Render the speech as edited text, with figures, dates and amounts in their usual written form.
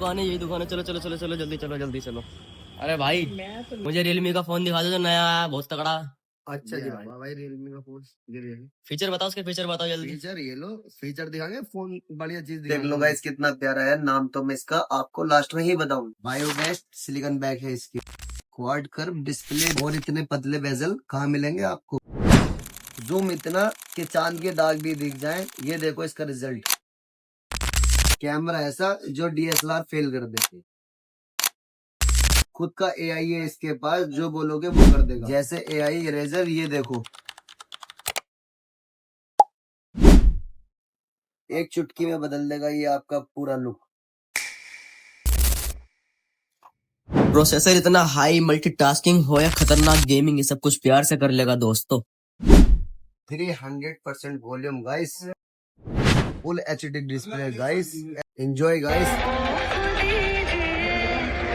दुकान है, यही दुकान है। चलो चलो चलो चलो जल्दी चलो जल्दी चलो। अरे भाई मुझे रियलमी का फोन दिखा दो जो नया आया बहुत तगड़ा। अच्छा जी भाई रियलमी का फोन ये फीचर बताओ, उसके फीचर बताओ जल्दी। फीचर ये लो, फीचर दिखाएंगे, फोन बढ़िया चीज देख लो गाइस कितना प्यारा है। नाम तो मैं इसका आपको लास्ट में ही बताऊं। बायोगैस सिलिकॉन बैक है इसकी, क्वाड कर्व डिस्प्ले और इतने पतले बेजल कहाँ मिलेंगे आपको। जूम इतना कि चांद के दाग भी दिख जाएं। ये देखो इसका रिजल्ट, कैमरा ऐसा जो डीएसएलआर फेल कर देते। खुद का एआई है इसके पास, जो बोलोगे वो कर देगा, जैसे एआई इरेजर। ये देखो एक चुटकी में बदल देगा ये आपका पूरा लुक। प्रोसेसर इतना हाई, मल्टीटास्किंग हो या खतरनाक गेमिंग, ये सब कुछ प्यार से कर लेगा दोस्तों। 300% volume guys, full HD display guys, enjoy guys.